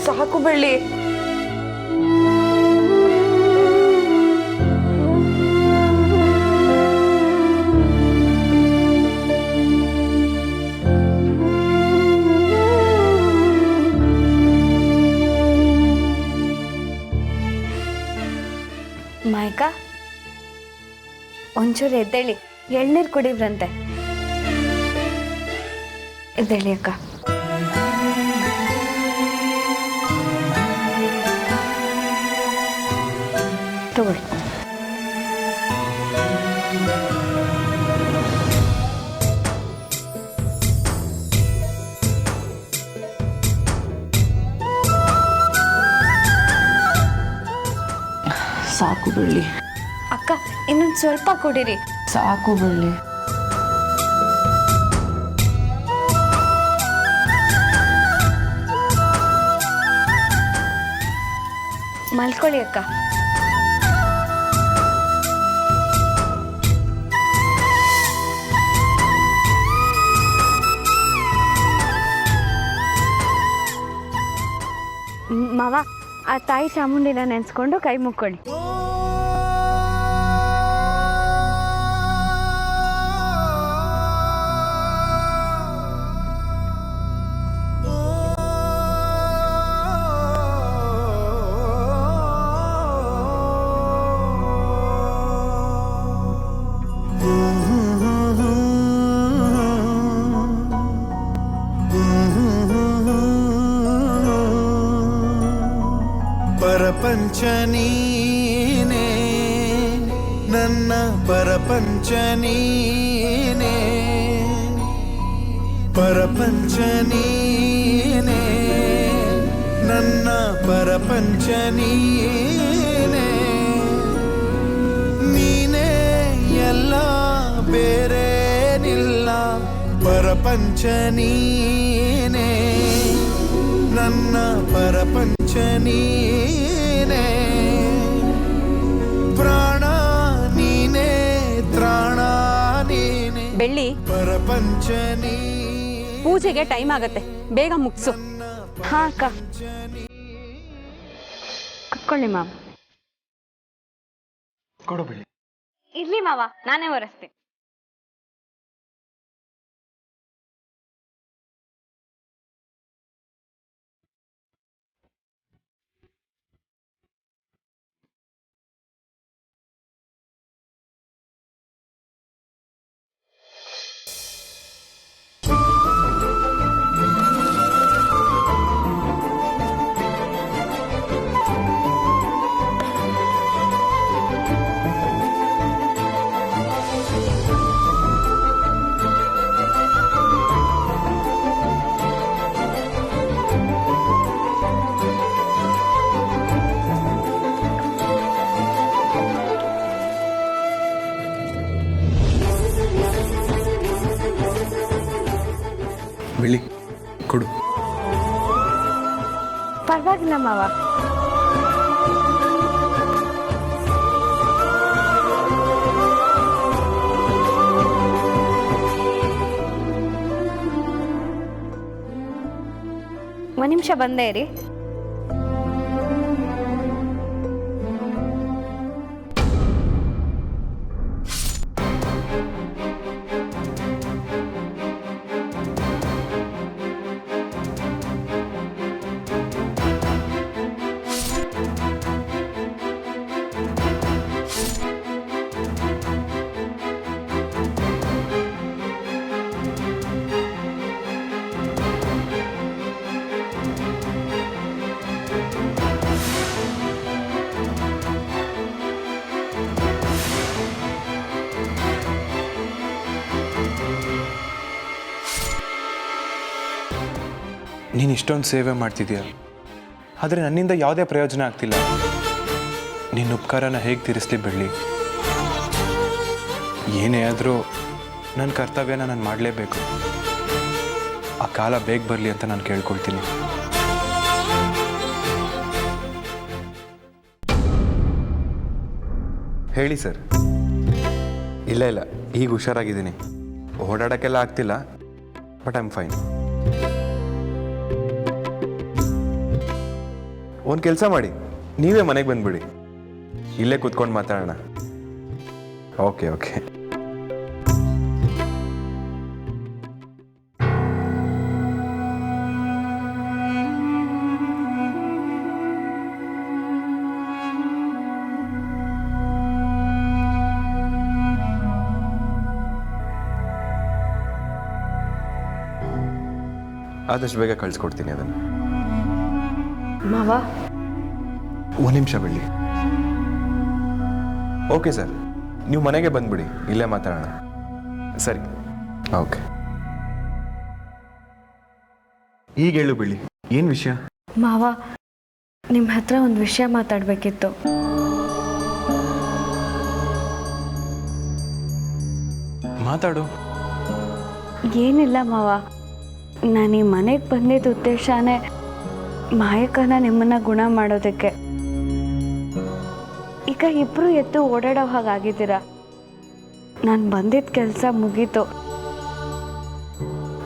ಸಾಕು ಬೆಳ್ಳಿ. ಮಾಯಕ ಒಂಚೂರು ಎದ್ದೇಳಿ, ಎಳ್ನೀರು ಕುಡಿವ್ರಂತೆ. ಎದ್ದೇಳಿ ಅಕ್ಕ. ತಗೊಳ್ಳಿ. ಸಾಕು ಬೆಳ್ಳಿ. ಅಕ್ಕ ಇನ್ನೊಂದು ಸ್ವಲ್ಪ ಕುಡೀರಿ. ಸಾಕು ಬೆಳ್ಳಿ. ಮಲ್ಕೊಳ್ಳಿ ಅಕ್ಕ. ಮಾವ, ಆ ತಾಯಿ ಚಾಮುಂಡಿನ ನೆನೆಸ್ಕೊಂಡು ಕೈ ಮುಕ್ಕೊಳ್ಳಿ. ಪರಪಂಚ ನೀನೇ ನನ್ನ ಪರಪಂಚ ನೀನೇ, ಪರಪಂಚ ನೀನೇ ನನ್ನ ಪರಪಂಚ ನೀನೇ, ನೀನೇ ಎಲ್ಲ ಬೇರೇನಿಲ್ಲ. ಪರಪಂಚ ನೀನೇ ನನ್ನ ಪರಪಂಚ ನೀನೇ, ಪ್ರಾಣ ನೀನೇ ತ್ರಾಣ ನೀನೇ. ಬೆಳ್ಳಿ, ಪರಪಂಚ ನೀ ಪೂಜೆಗೆ ಟೈಮ್ ಆಗತ್ತೆ, ಬೇಗ ಮುಗಿಸು. ಹಾ ಅಕ್ಕ, ಕುತ್ಕೊಳ್ಳಿ ಮಾವ. ಕೊಡು ಬೆಳ್ಳಿ. ಇರ್ಲಿ ಮಾವ, ನಾನೇ ಒರೆಸ್ತೀನಿ. ಬೆಳ್ಳಿ ಕೊಡು. ಪರವಾಗಿಲ್ಲ ಮಾವ. ಒಂದು ನಿಮಿಷ ಬಂದೇ ಇರಿ. ನೀನು ಇಷ್ಟೊಂದು ಸೇವೆ ಮಾಡ್ತಿದ್ದೀಯ, ಆದರೆ ನನ್ನಿಂದ ಯಾವುದೇ ಪ್ರಯೋಜನ ಆಗ್ತಿಲ್ಲ. ನಿನ್ನ ಉಪಕಾರನ ಹೇಗೆ ತೀರಿಸಲಿ ಬೆಳ್ಳಿ? ಏನೇ ಆದರೂ ನನ್ನ ಕರ್ತವ್ಯನ ನಾನು ಮಾಡಲೇಬೇಕು. ಆ ಕಾಲ ಬೇಗ ಬರಲಿ ಅಂತ ನಾನು ಕೇಳ್ಕೊಳ್ತೀನಿ. ಹೇಳಿ ಸರ್. ಇಲ್ಲ ಇಲ್ಲ, ಈಗ ಹುಷಾರಾಗಿದ್ದೀನಿ. ಓಡಾಡೋಕ್ಕೆಲ್ಲ ಆಗ್ತಿಲ್ಲ, ಬಟ್ ಐ ಆಮ್ ಫೈನ್. ಒಂದು ಕೆಲಸ ಮಾಡಿ, ನೀವೇ ಮನೆಗೆ ಬಂದ್ಬಿಡಿ, ಇಲ್ಲೇ ಕೂತ್ಕೊಂಡು ಮಾತಾಡೋಣ. Okay okay. ಆದಷ್ಟು ಬೇಗ ಕಳಿಸ್ಕೊಡ್ತೀನಿ ಅದನ್ನು. ಮಾವ, ಒಂದು ನಿಮಿಷ ಬೆಳ್ಳಿ. ಓಕೆ ಸರ್, ನೀವು ಮನೆಗೆ ಬಂದ್ಬಿಡಿ, ಇಲ್ಲೇ ಮಾತಾಡೋಣ. ಸರಿ, ಓಕೆ. ಈಗ ಹೇಳು ಬೆಳ್ಳಿ, ಏನು ವಿಷಯ? ಮಾವ, ನಿಮ್ಮ ಹತ್ರ ಒಂದು ವಿಷಯ ಮಾತಾಡಬೇಕಿತ್ತು. ಮಾತಾಡು. ಏನಿಲ್ಲ ಮಾವ, ನಾನು ಈ ಮನೆಗೆ ಬಂದಿದ್ದ ಉದ್ದೇಶನೇ ಮಾಯಕನ ನಿಮ್ಮನ್ನ ಗುಣ ಮಾಡೋದಕ್ಕೆ. ಈಗ ಇಬ್ಬರು ಎದ್ದು ಓಡಾಡೋ ಹಾಗಾಗಿದ್ದೀರ. ನಾನು ಬಂದಿದ್ದ ಕೆಲಸ ಮುಗೀತು.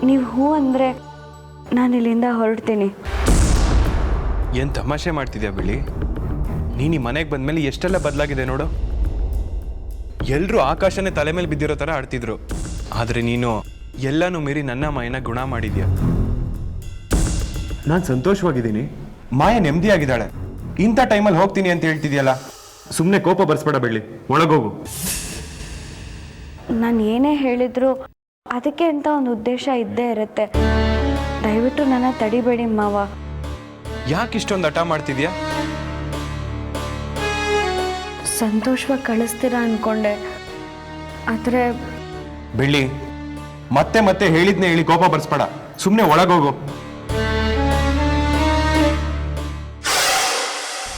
ನೀವು ಹ್ಞೂ ಅಂದರೆ ನಾನು ಇಲ್ಲಿಂದ ಹೊರಡ್ತೀನಿ. ಏನು ತಮಾಷೆ ಮಾಡ್ತಿದ್ಯಾ ಬೆಳ್ಳಿ? ನೀನು ಈ ಮನೆಗೆ ಬಂದಮೇಲೆ ಎಷ್ಟೆಲ್ಲ ಬದಲಾಗಿದೆ ನೋಡು. ಎಲ್ಲರೂ ಆಕಾಶನೇ ತಲೆ ಮೇಲೆ ಬಿದ್ದಿರೋ ಥರ ಆಡ್ತಿದ್ರು, ಆದರೆ ನೀನು ಎಲ್ಲನೂ ಮೀರಿ ನನ್ನ ಮಾಯನ ಗುಣ ಮಾಡಿದ್ಯಾ. ನಾನು ಸಂತೋಷವಾಗಿದ್ದೀನಿ, ಮಾಯ ನೆಮ್ಮದಿಯಾಗಿದ್ದಾಳೆ. ಇಂಥ ಟೈಮಲ್ಲಿ ಹೋಗ್ತೀನಿ ಅಂತ ಹೇಳ್ತಿದ್ಯಲ್ಲ, ಸುಮ್ಮನೆ ಕೋಪ ಬರ್ಸ್ಬೇಡ ಬೆಳ್ಳಿ, ಒಳಗೋಗು. ನಾನು ಏನೇ ಹೇಳಿದ್ರು ಅದಕ್ಕೆ ಅಂತ ಒಂದು ಉದ್ದೇಶ ಇದ್ದೇ ಇರುತ್ತೆ. ದಯವಿಟ್ಟು ನನ್ನ ತಡಿಬೇಡಿ ಮಾವ. ಯಾಕೆ ಇಷ್ಟೊಂದು ಹಠ ಮಾಡ್ತಿದ್ಯಾ? ಸಂತೋಷವಾಗಿ ಕಳಿಸ್ತೀರಾ ಅನ್ಕೊಂಡೆ, ಆದರೆ ಬೆಳ್ಳಿ, ಮತ್ತೆ ಮತ್ತೆ ಹೇಳಿದ್ನೇ ಹೇಳಿ ಕೋಪ ಬರ್ಸ್ಬೇಡ, ಸುಮ್ಮನೆ ಒಳಗೋಗು.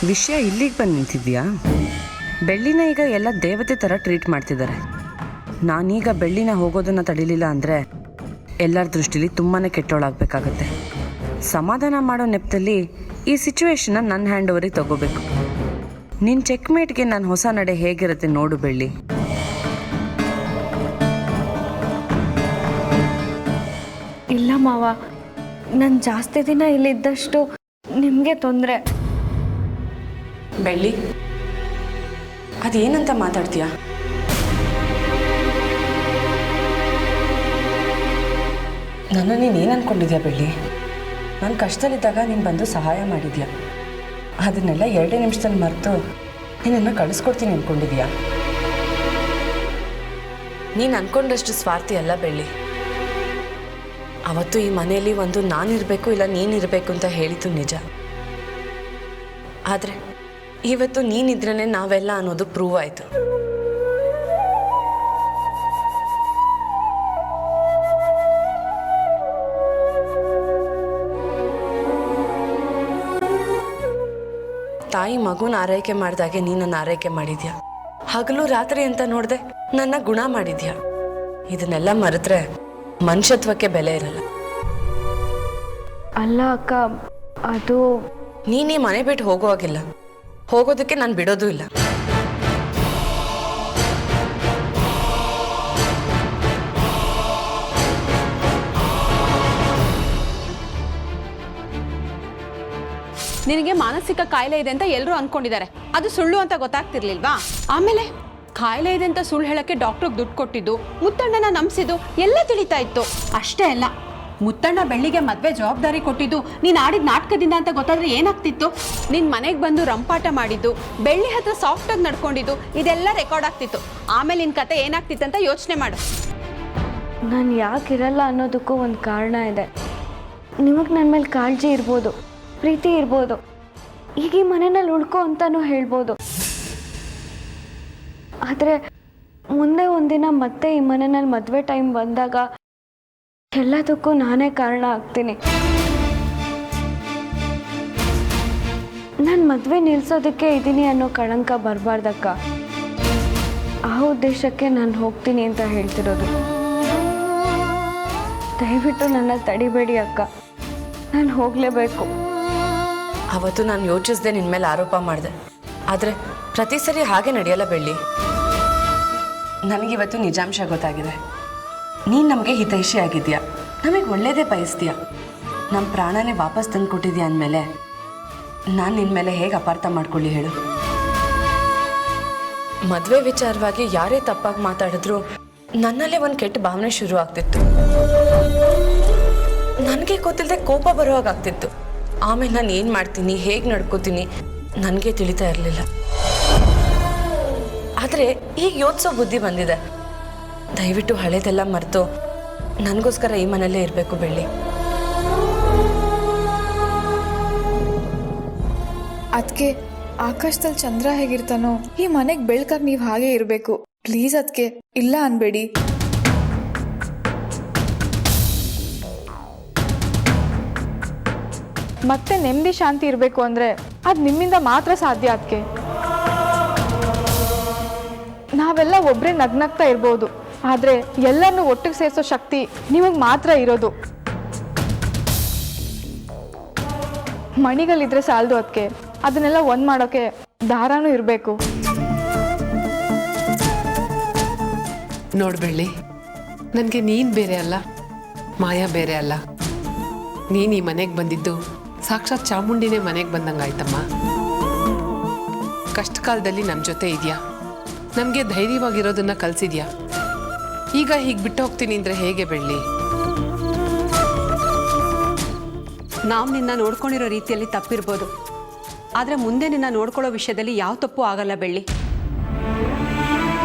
ವಿಷಯ ಇಲ್ಲಿಗೆ ಬಂದು ನಿಂತಿದ್ಯಾ? ಬೆಳ್ಳಿನ ಈಗ ಎಲ್ಲ ದೇವತೆ ಥರ ಟ್ರೀಟ್ ಮಾಡ್ತಿದ್ದಾರೆ. ನಾನೀಗ ಬೆಳ್ಳಿನ ಹೋಗೋದನ್ನು ತಡಿಲಿಲ್ಲ ಅಂದರೆ ಎಲ್ಲರ ದೃಷ್ಟಿಲಿ ತುಂಬಾ ಕೆಟ್ಟೋಳಾಗಬೇಕಾಗತ್ತೆ. ಸಮಾಧಾನ ಮಾಡೋ ನೆಪದಲ್ಲಿ ಈ ಸಿಚುವೇಶನ್ನ ನನ್ನ ಹ್ಯಾಂಡ್ ಓವರಿಗೆ ತಗೋಬೇಕು. ನಿನ್ನ ಚೆಕ್ಮೇಟ್ಗೆ ನನ್ನ ಹೊಸ ನಡೆ ಹೇಗಿರುತ್ತೆ ನೋಡು ಬೆಳ್ಳಿ. ಇಲ್ಲ ಮಾವ, ನಾನು ಜಾಸ್ತಿ ದಿನ ಇಲ್ಲಿದ್ದಷ್ಟು ನಿಮಗೆ ತೊಂದರೆ. ಬೆಳ್ಳಿ, ಅದೇನಂತ ಮಾತಾಡ್ತೀಯಾ? ನನ್ನ ನೀನೇನು ಅಂದ್ಕೊಂಡಿದ್ಯಾ ಬೆಳ್ಳಿ? ನಾನು ಕಷ್ಟದಲ್ಲಿದ್ದಾಗ ನೀನು ಬಂದು ಸಹಾಯ ಮಾಡಿದ್ಯಾ. ಅದನ್ನೆಲ್ಲ 2 ನಿಮಿಷದಲ್ಲಿ ಮರೆತು ನಿನ್ನನ್ನು ಕಳಿಸ್ಕೊಡ್ತೀನಿ ಅಂದ್ಕೊಂಡಿದ್ಯಾ? ನೀನು ಅಂದ್ಕೊಂಡಷ್ಟು ಸ್ವಾರ್ಥಿ ಅಲ್ಲ ಬೆಳ್ಳಿ. ಅವತ್ತು ಈ ಮನೆಯಲ್ಲಿ ಒಂದು ನಾನಿರಬೇಕು ಇಲ್ಲ ನೀನಿರಬೇಕು ಅಂತ ಹೇಳಿದ್ದು ನಿಜ. ಆದರೆ ಇವತ್ತು ನೀನಿದ್ರೇ ನಾವೆಲ್ಲ ಅನ್ನೋದು ಪ್ರೂವ್ ಆಯಿತು. ತಾಯಿ ಮಗುನ ಆರೈಕೆ ಮಾಡಿದಾಗೆ ನೀನನ್ನು ಆರೈಕೆ ಮಾಡಿದ್ಯಾ. ಹಗಲು ರಾತ್ರಿ ಅಂತ ನೋಡದೆ ನನ್ನ ಗುಣ ಮಾಡಿದ್ಯಾ. ಇದನ್ನೆಲ್ಲ ಮರೆತ್ರೆ ಮನುಷ್ಯತ್ವಕ್ಕೆ ಬೆಲೆ ಇರಲ್ಲ. ಅಲ್ಲ ಅಕ್ಕ, ಅದು ನೀನೇ ಮನೆ ಬಿಟ್ಟು ಹೋಗುವಾಗಿಲ್ಲ, ಹೋಗೋದಕ್ಕೆ ನಾನು ಬಿಡೋದು ಇಲ್ಲ. ನಿನಗೆ ಮಾನಸಿಕ ಕಾಯಿಲೆ ಇದೆ ಅಂತ ಎಲ್ಲರೂ ಅಂದ್ಕೊಂಡಿದ್ದಾರೆ. ಅದು ಸುಳ್ಳು ಅಂತ ಗೊತ್ತಾಗ್ತಿರ್ಲಿಲ್ವಾ? ಆಮೇಲೆ ಕಾಯಿಲೆ ಇದೆ ಅಂತ ಸುಳ್ಳು ಹೇಳಕ್ಕೆ ಡಾಕ್ಟ್ರಿಗೆ ದುಡ್ಡು ಕೊಟ್ಟಿದ್ದು, ಮುತ್ತಣ್ಣನ ನಂಬಿಸಿದ್ದು ಎಲ್ಲ ತಿಳಿತಾ ಇತ್ತು. ಅಷ್ಟೇ ಅಲ್ಲ, ಮುತ್ತಣ್ಣ ಬೆಳ್ಳಿಗೆ ಮದುವೆ ಜವಾಬ್ದಾರಿ ಕೊಟ್ಟಿದ್ದು ನೀನು ಆಡಿದ ನಾಟಕದಿಂದ ಅಂತ ಗೊತ್ತಾದ್ರೆ ಏನಾಗ್ತಿತ್ತು? ನಿನ್ನ ಮನೆಗೆ ಬಂದು ರಂಪಾಟ ಮಾಡಿದ್ದು, ಬೆಳ್ಳಿ ಹತ್ರ ಸಾಫ್ಟಾಗಿ ನಡ್ಕೊಂಡಿದ್ದು, ಇದೆಲ್ಲ ರೆಕಾರ್ಡ್ ಆಗ್ತಿತ್ತು. ಆಮೇಲೆ ನಿನ್ನ ಕತೆ ಏನಾಗ್ತಿತ್ತು ಅಂತ ಯೋಚನೆ ಮಾಡು. ನಾನು ಯಾಕಿರಲ್ಲ ಅನ್ನೋದಕ್ಕೂ ಒಂದು ಕಾರಣ ಇದೆ. ನಿಮಗೆ ನನ್ನ ಮೇಲೆ ಕಾಳಜಿ ಇರ್ಬೋದು, ಪ್ರೀತಿ ಇರ್ಬೋದು, ಈಗ ಈ ಮನೆಯಲ್ಲಿ ಉಳ್ಕೊ ಅಂತಾನೂ ಹೇಳ್ಬೋದು. ಆದರೆ ಮುಂದೆ ಒಂದಿನ ಮತ್ತೆ ಈ ಮನೆಯಲ್ಲಿ ಮದುವೆ ಟೈಮ್ ಬಂದಾಗ ಎಲ್ಲದಕ್ಕೂ ನಾನೇ ಕಾರಣ ಆಗ್ತೀನಿ. ನಾನು ಮದುವೆ ನಿಲ್ಲಿಸೋದಕ್ಕೆ ಇದ್ದೀನಿ ಅನ್ನೋ ಕಳಂಕ ಬರಬಾರ್ದಕ್ಕ. ಆ ಉದ್ದೇಶಕ್ಕೆ ನಾನು ಹೋಗ್ತೀನಿ ಅಂತ ಹೇಳ್ತಿರೋದು. ದಯವಿಟ್ಟು ನನ್ನ ತಡಿಬೇಡಿ ಅಕ್ಕ, ನಾನು ಹೋಗಲೇಬೇಕು. ಅವತ್ತು ನಾನು ಯೋಚಿಸದೆ ನಿನ್ನ ಮೇಲೆ ಆರೋಪ ಮಾಡಿದೆ, ಆದರೆ ಪ್ರತಿ ಸರಿ ಹಾಗೆ ನಡೆಯಲ್ಲ ಬೆಳ್ಳಿ. ನನಗಿವತ್ತು ನಿಜಾಂಶ ಗೊತ್ತಾಗಿದೆ. ನೀನು ನಮಗೆ ಹಿತೈಷಿ ಆಗಿದ್ಯಾ, ನಮಗೆ ಒಳ್ಳೇದೇ ಬಯಸ್ತೀಯ, ನಮ್ಮ ಪ್ರಾಣನೇ ವಾಪಸ್ ತಂದು ಕೊಟ್ಟಿದ್ಯಾ ಅಂದಮೇಲೆ ನಾನು ನಿನ್ನ ಮೇಲೆ ಹೇಗೆ ಅಪಾರ್ಥ ಮಾಡ್ಕೊಳ್ಳಿ ಹೇಳು? ಮದುವೆ ವಿಚಾರವಾಗಿ ಯಾರೇ ತಪ್ಪಾಗಿ ಮಾತಾಡಿದ್ರು ನನ್ನಲ್ಲೇ ಒಂದು ಕೆಟ್ಟ ಭಾವನೆ ಶುರು ಆಗ್ತಿತ್ತು. ನನಗೆ ಗೊತ್ತಿಲ್ಲದೆ ಕೋಪ ಬರುವಾಗ್ತಿತ್ತು. ಆಮೇಲೆ ನಾನು ಏನು ಮಾಡ್ತೀನಿ, ಹೇಗೆ ನಡ್ಕೋತೀನಿ ನನಗೆ ತಿಳಿತಾ ಇರಲಿಲ್ಲ. ಆದರೆ ಈಗ ಯೋಚಿಸೋ ಬುದ್ಧಿ ಬಂದಿದೆ. ದಯವಿಟ್ಟು ಹಳೇದೆಲ್ಲ ಮರೆತು ನನಗೋಸ್ಕರ ಈ ಮನೆಯಲ್ಲೇ ಇರಬೇಕು ಬೆಳ್ಳಿ. ಅದಕ್ಕೆ ಆಕಾಶದಲ್ಲಿ ಚಂದ್ರ ಹೇಗಿರ್ತಾನೋ ಈ ಮನೆಗೆ ಬೆಳಕಾಗಿ ನೀವು ಹಾಗೆ ಇರಬೇಕು. ಪ್ಲೀಸ್ ಅದಕ್ಕೆ ಇಲ್ಲ ಅನ್ಬೇಡಿ. ಮತ್ತೆ ನೆಮ್ಮದಿ ಶಾಂತಿ ಇರಬೇಕು ಅಂದರೆ ಅದು ನಿಮ್ಮಿಂದ ಮಾತ್ರ ಸಾಧ್ಯ. ಅದಕ್ಕೆ ನಾವೆಲ್ಲ ಒಬ್ಬರೇ ನಗ್ನಗ್ತಾ ಇರ್ಬೋದು, ಆದರೆ ಎಲ್ಲರನ್ನೂ ಒಟ್ಟಿಗೆ ಸೇರಿಸೋ ಶಕ್ತಿ ನಿಮಗೆ ಮಾತ್ರ ಇರೋದು. ಮಣಿಗಳಿದ್ರೆ ಸಾಲದು, ಅದಕ್ಕೆ ಅದನ್ನೆಲ್ಲ ಒಂದು ಮಾಡೋಕ್ಕೆ ದಾರಾನೂ ಇರಬೇಕು. ನೋಡ್ಬೇಳಿ, ನನಗೆ ನೀನು ಬೇರೆ ಅಲ್ಲ, ಮಾಯಾ ಬೇರೆ ಅಲ್ಲ. ನೀನು ಈ ಮನೆಗೆ ಬಂದಿದ್ದು ಸಾಕ್ಷಾತ್ ಚಾಮುಂಡಿನೇ ಮನೆಗೆ ಬಂದಂಗಾಯ್ತಮ್ಮ. ಕಷ್ಟ ಕಾಲದಲ್ಲಿ ನಮ್ಮ ಜೊತೆ ಇದೆಯಾ, ನಮಗೆ ಧೈರ್ಯವಾಗಿರೋದನ್ನ ಕಲಿಸಿದ್ಯಾ. ಈಗ ಹೀಗೆ ಬಿಟ್ಟು ಹೋಗ್ತೀನಿ ಅಂದರೆ ಹೇಗೆ ಬೆಳ್ಳಿ? ನಾವು ನಿನ್ನ ನೋಡ್ಕೊಂಡಿರೋ ರೀತಿಯಲ್ಲಿ ತಪ್ಪಿರ್ಬೋದು, ಆದರೆ ಮುಂದೆ ನಿನ್ನ ನೋಡ್ಕೊಳ್ಳೋ ವಿಷಯದಲ್ಲಿ ಯಾವ ತಪ್ಪು ಆಗಲ್ಲ ಬೆಳ್ಳಿ.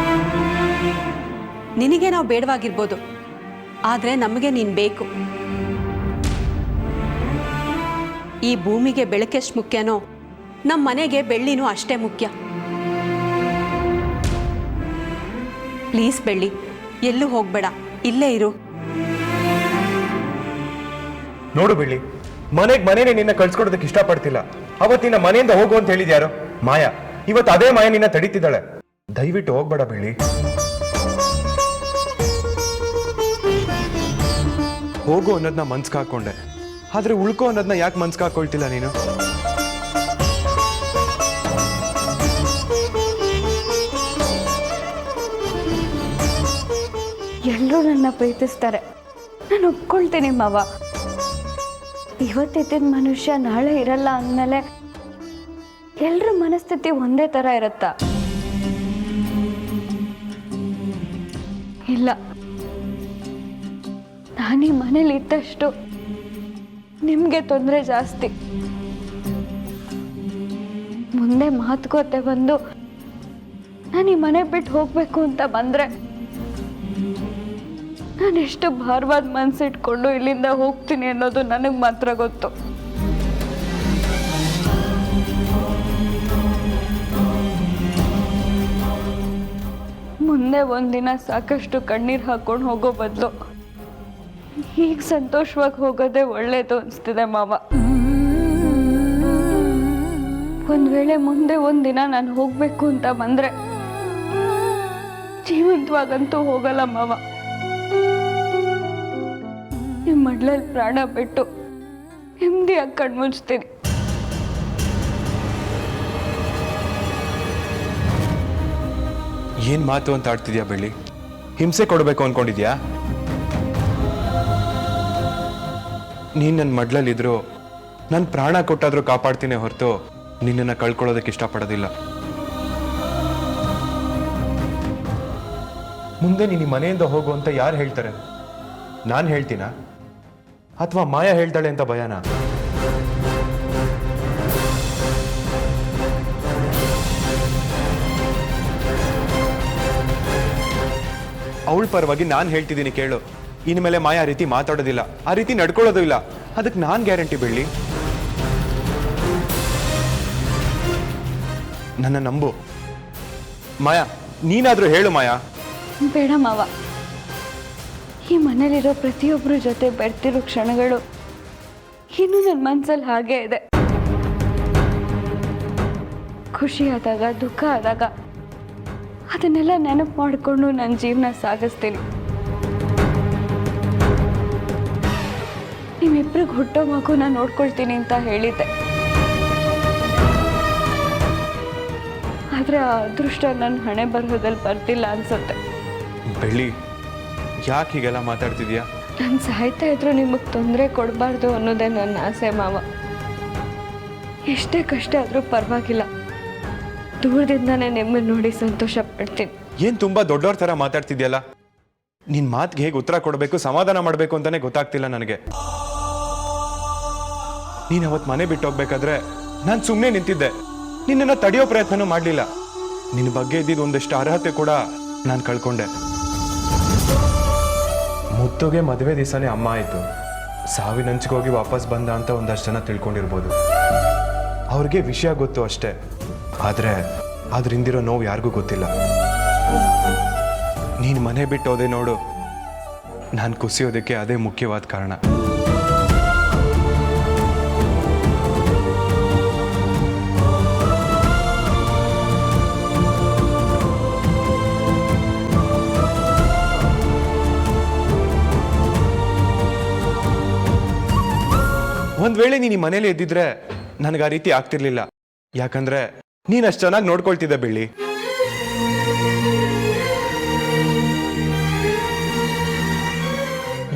ನಿನಗೆ ನಾವು ಬೇಡವಾಗಿರ್ಬೋದು, ಆದರೆ ನಮಗೆ ನೀನು ಬೇಕು. ಈ ಭೂಮಿಗೆ ಬೆಳಕೆಷ್ಟು ಮುಖ್ಯನೋ ನಮ್ಮ ಮನೆಗೆ ಬೆಳ್ಳಿನೂ ಅಷ್ಟೇ ಮುಖ್ಯ. ಪ್ಲೀಸ್ ಬೆಳ್ಳಿ, ಎಲ್ಲೂ ಹೋಗಬೇಡ, ಇಲ್ಲೇ ಇರು. ನೋಡು ಬೆಳ್ಳಿ, ಮನೆನೇ ನಿನ್ನ ಕಳ್ಸ್ಕೊಡೋದಕ್ಕೆ ಇಷ್ಟಪಡ್ತಿಲ್ಲ. ಅವತ್ತಿನ ಮನೆಯಿಂದ ಹೋಗು ಅಂತ ಹೇಳಿದ್ಯಾರು? ಮಾಯಾ. ಇವತ್ತು ಅದೇ ಮಾಯಾ ನಿನ್ನ ತಡೀತಿದ್ದಾಳೆ. ದಯವಿಟ್ಟು ಹೋಗ್ಬೇಡ ಬೆಳ್ಳಿ. ಹೋಗು ಅನ್ನೋದನ್ನ ಮನ್ಸ್ಗೆ ಹಾಕೊಂಡೆ, ಆದ್ರೆ ಉಳ್ಕೋ ಅನ್ನೋದನ್ನ ಯಾಕೆ ಮನ್ಸ್ಗೆ ಹಾಕೊಳ್ತಿಲ್ಲ ನೀನು? ಎಲ್ಲರೂ ನನ್ನ ಪ್ರೀತಿಸ್ತಾರೆ, ನಾನು ಒಪ್ಕೊಳ್ತೀನಿ ಮಾವ. ಇವತ್ತಿದ್ದ ಮನುಷ್ಯ ನಾಳೆ ಇರಲ್ಲ ಅಂದಮೇಲೆ ಎಲ್ಲರ ಮನಸ್ಥಿತಿ ಒಂದೇ ಥರ ಇರುತ್ತಾ? ಇಲ್ಲ, ನಾನು ಈ ಮನೇಲಿ ಇದ್ದಷ್ಟು ನಿಮಗೆ ತೊಂದರೆ ಜಾಸ್ತಿ. ಮುಂದೆ ಮಾತುಕತೆ ಬಂದು ನಾನು ಈ ಮನೆ ಬಿಟ್ಟು ಹೋಗಬೇಕು ಅಂತ ಬಂದರೆ ನಾನು ಎಷ್ಟು ಭಾರವಾದ ಮನಸ್ಸಿಟ್ಕೊಂಡು ಇಲ್ಲಿಂದ ಹೋಗ್ತೀನಿ ಅನ್ನೋದು ನನಗೆ ಮಾತ್ರ ಗೊತ್ತು. ಮುಂದೆ ಒಂದಿನ ಸಾಕಷ್ಟು ಕಣ್ಣೀರು ಹಾಕೊಂಡು ಹೋಗೋ ಬದಲು ಈಗ ಸಂತೋಷವಾಗಿ ಹೋಗೋದೇ ಒಳ್ಳೇದು ಅನಿಸ್ತಿದೆ ಮಾವ. ಒಂದು ವೇಳೆ ಮುಂದೆ ಒಂದಿನ ನಾನು ಹೋಗಬೇಕು ಅಂತ ಬಂದರೆ ಜೀವಂತವಾಗಂತೂ ಹೋಗಲ್ಲ ಮಾವ. ನಿಮ್ಮ ಮಡ್ಲಲ್ಲಿ ಪ್ರಾಣ ಬಿಟ್ಟು ನೆಮ್ಮದಿಯಾಗಿ ಕಣ್ಮುಚ್ತೀನಿ. ಏನ್ ಮಾತು ಅಂತ ಆಡ್ತಿದ್ಯಾ ಬೆಳ್ಳಿ? ಹಿಂಸೆ ಕೊಡಬೇಕು ಅನ್ಕೊಂಡಿದ್ಯಾ? ನೀನ್ ನನ್ನ ಮಡ್ಲಲ್ಲಿದ್ರು ನನ್ನ ಪ್ರಾಣ ಕೊಟ್ಟಾದ್ರೂ ಕಾಪಾಡ್ತೀನಿ ಹೊರತು ನಿನ್ನನ್ನು ಕಳ್ಕೊಳ್ಳೋದಕ್ಕೆ ಇಷ್ಟಪಡೋದಿಲ್ಲ. ಮುಂದೆ ನೀನು ಮನೆಯಿಂದ ಹೋಗು ಅಂತ ಯಾರು ಹೇಳ್ತಾರೆ? ನಾನು ಹೇಳ್ತೀನಾ ಅಥವಾ ಮಾಯಾ ಹೇಳ್ತಾಳೆ ಅಂತ ಭಯನಾ? ಅವಳ ಪರವಾಗಿ ನಾನು ಹೇಳ್ತಿದ್ದೀನಿ ಕೇಳು. ಇನ್ಮೇಲೆ ಮಾಯಾ ಆ ರೀತಿ ಮಾತಾಡೋದಿಲ್ಲ, ಆ ರೀತಿ ನಡ್ಕೊಳ್ಳೋದು ಇಲ್ಲ. ಅದಕ್ಕೆ ನಾನು ಗ್ಯಾರಂಟಿ ಬೆಳ್ಳಿ. ನನ್ನ ನಂಬು ಮಾಯಾ. ನೀನಾದ್ರೂ ಹೇಳು ಮಾಯಾ. ಬೇಡ ಮಾವ, ಈ ಮನೇಲಿರೋ ಪ್ರತಿಯೊಬ್ಬರ ಜೊತೆ ಬೆರ್ತಿರೋ ಕ್ಷಣಗಳು ಇನ್ನೂ ನನ್ನ ಮನಸ್ಸಲ್ಲಿ ಹಾಗೇ ಇದೆ. ಖುಷಿ ಆದಾಗ, ದುಃಖ ಆದಾಗ ಅದನ್ನೆಲ್ಲ ನೆನಪು ಮಾಡಿಕೊಂಡು ನನ್ನ ಜೀವನ ಸಾಗಿಸ್ತೀನಿ. ನಿಮ್ಮಿಬ್ರಿಗೆ ಹುಟ್ಟೋ ಮಗುನ ನೋಡ್ಕೊಳ್ತೀನಿ ಅಂತ ಹೇಳಿದ್ದೆ, ಆದರೆ ಆ ಅದೃಷ್ಟ ನನ್ನ ಹಣೆ ಬರಹದಲ್ಲಿ ಬರ್ತಿಲ್ಲ ಅನ್ಸುತ್ತೆ. ಬೆಳ್ಳಿ, ಯಾಕೆ ಹೀಗೆಲ್ಲ ಮಾತಾಡ್ತಿದ್ಯಾ? ನಾನು ಸಾಯ್ತಾ ಇದ್ರು ನಿಮಗೆ ತೊಂದರೆ ಕೊಡಬಾರ್ದು ಅನ್ನೋದೇ ನನ್ನ ಆಸೆ ಮಾವ. ಎಷ್ಟೇ ಕಷ್ಟ ಆದರೂ ಪರವಾಗಿಲ್ಲ, ದೂರದಿಂದನೇ ನಿಮ್ಮನ್ನು ನೋಡಿ ಸಂತೋಷ ಪಡ್ತೀನಿ. ಏನ್ ತುಂಬಾ ದೊಡ್ಡವ್ರ ತರ ಮಾತಾಡ್ತಿದ್ಯಲ್ಲ. ನಿನ್ ಮಾತ್ಗೆ ಹೇಗೆ ಉತ್ತರ ಕೊಡಬೇಕು, ಸಮಾಧಾನ ಮಾಡಬೇಕು ಅಂತಾನೆ ಗೊತ್ತಾಗ್ತಿಲ್ಲ ನನಗೆ. ನೀನ್ ಅವತ್ ಮನೆ ಬಿಟ್ಟು ಹೋಗ್ಬೇಕಾದ್ರೆ ನಾನು ಸುಮ್ಮನೆ ನಿಂತಿದ್ದೆ, ನಿನ್ನನ್ನ ತಡೆಯೋ ಪ್ರಯತ್ನನೂ ಮಾಡ್ಲಿಲ್ಲ. ನಿನ್ನ ಬಗ್ಗೆ ಇದ್ದಿದ್ದು ಒಂದಷ್ಟು ಅರ್ಹತೆ ಕೂಡ ನಾನು ಕಳ್ಕೊಂಡೆ. ಮುತ್ತುಗೆ ಮದುವೆ ದಿವಸನೇ ಅಮ್ಮ ಆಯ್ತು. ಸಾವಿನಂಚಿಗೋಗಿ ವಾಪಸ್ ಬಂದ ಅಂತ ಒಂದಷ್ಟು ಜನ ತಿಳ್ಕೊಂಡಿರ್ಬೋದು. ಅವ್ರಿಗೆ ವಿಷಯ ಗೊತ್ತು ಅಷ್ಟೇ, ಆದ್ರೆ ಅದ್ರಿಂದಿರೋ ನೋವು ಯಾರಿಗೂ ಗೊತ್ತಿಲ್ಲ. ನೀನು ಮನೆ ಬಿಟ್ಟು ಹೋದೆ ನೋಡು, ನಾನು ಕುಸಿಯೋದಕ್ಕೆ ಅದೇ ಮುಖ್ಯವಾದ ಕಾರಣ. ಒಂದ್ ವೇಳೆ ನೀನು ಈ ಮನೇಲಿ ಇದ್ದಿದ್ರೆ ನನಗೆ ಆ ರೀತಿ ಆಗ್ತಿರ್ಲಿಲ್ಲ. ಯಾಕಂದ್ರೆ ನೀನ್ ಅಷ್ಟು ಚೆನ್ನಾಗಿ ನೋಡ್ಕೊಳ್ತಿದ್ದೆ ಬೆಳ್ಳಿ.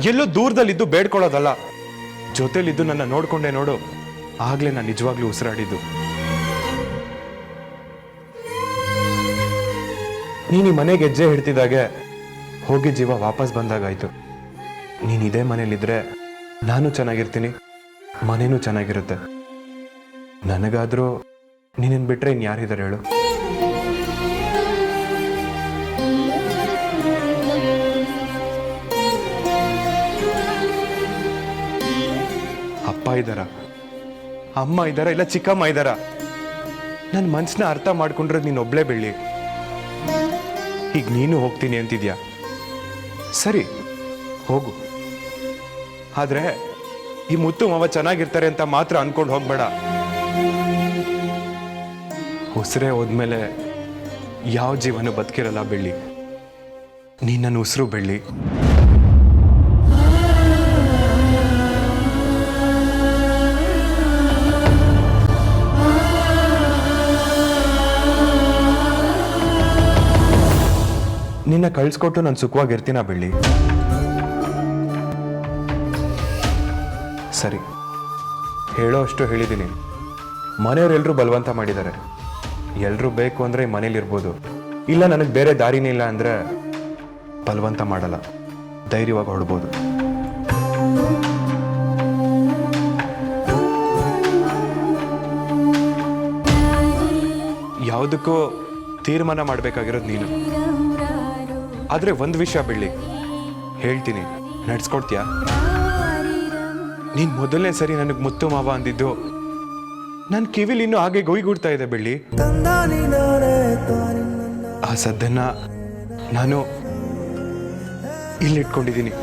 ಎಲ್ಲೋ ದೂರದಲ್ಲಿದ್ದು ಬೇಡ್ಕೊಳ್ಳೋದಲ್ಲ, ಜೊತೆಲಿದ್ದು ನನ್ನ ನೋಡ್ಕೊಂಡೆ ನೋಡು, ಆಗ್ಲೇ ನಾನು ನಿಜವಾಗ್ಲೂ ಉಸಿರಾಡಿದ್ದು. ನೀನು ಈ ಮನೆಗೆ ಹೆಜ್ಜೆ ಹಿಡ್ತಿದ್ದಾಗೆ ಹೋಗಿ ಜೀವ ವಾಪಸ್ ಬಂದಾಗಾಯ್ತು. ನೀನ್ ಇದೇ ಮನೇಲಿದ್ರೆ ನಾನು ಚೆನ್ನಾಗಿರ್ತೀನಿ, ಮನೇನೂ ಚೆನ್ನಾಗಿರುತ್ತೆ. ನನಗಾದ್ರೂ ನೀನನ್ ಬಿಟ್ರೆ ಇನ್ಯಾರಿದ್ದಾರೆ ಹೇಳು? ಅಪ್ಪ ಇದ್ದಾರ, ಅಮ್ಮ ಇದ್ದಾರ, ಇಲ್ಲ ಚಿಕ್ಕಮ್ಮ ಇದ್ದಾರ? ನನ್ನ ಮನ್ಸನ್ನ ಅರ್ಥ ಮಾಡ್ಕೊಂಡ್ರೆ ನೀನೊಬ್ಳೇ ಬೆಳ್ಳಿ. ಈಗ ನೀನು ಹೋಗ್ತೀನಿ ಅಂತಿದ್ಯಾ, ಸರಿ ಹೋಗು. ಆದ್ರೆ ಈ ಮುತ್ತು ಮಾವ ಚೆನ್ನಾಗಿರ್ತಾರೆ ಅಂತ ಮಾತ್ರ ಅನ್ಕೊಂಡು ಹೋಗ್ಬೇಡ. ಉಸಿರೇ ಹೋದ್ಮೇಲೆ ಯಾವ ಜೀವನ ಬದುಕಿರಲ್ಲ ಬೆಳ್ಳಿ. ನೀ ನನ್ನ ಉಸಿರು ಬೆಳ್ಳಿ. ನಿನ್ನ ಕಳ್ಸ್ಕೊಟ್ಟು ನಾನು ಸುಖವಾಗಿರ್ತೀನ ಬೆಳ್ಳಿ? ಸರಿ, ಹೇಳೋ ಅಷ್ಟು ಹೇಳಿದ್ದೀನಿ. ಮನೆಯವರೆಲ್ಲರೂ ಬಲವಂತ ಮಾಡಿದ್ದಾರೆ. ಎಲ್ಲರೂ ಬೇಕು ಅಂದರೆ ಮನೇಲಿರ್ಬೋದು, ಇಲ್ಲ ನನಗೆ ಬೇರೆ ದಾರಿನೇ ಇಲ್ಲ ಅಂದರೆ ಬಲವಂತ ಮಾಡಲ್ಲ, ಧೈರ್ಯವಾಗಿ ಹೊಡ್ಬೋದು. ಯಾವುದಕ್ಕೂ ತೀರ್ಮಾನ ಮಾಡಬೇಕಾಗಿರೋದು ನೀನು. ಆದರೆ ಒಂದು ವಿಷಯ ಬೆಳ್ಳಿ ಹೇಳ್ತೀನಿ, ನಡ್ಸ್ಕೊಡ್ತೀಯಾ? ನೀನ್ ಮೊದಲನೇ ಸರಿ ನನಗೆ ಮುತ್ತು ಮಾವ ಅಂದಿದ್ದು ನನ್ನ ಕಿವಿಲಿ ಇನ್ನೂ ಹಾಗೆ ಗೊಯ್ಗುಡ್ತಾ ಇದೆ ಬೆಳ್ಳಿ. ಆ ಸದ್ದನ್ನ ನಾನು ಇಲ್ಲಿಟ್ಕೊಂಡಿದ್ದೀನಿ.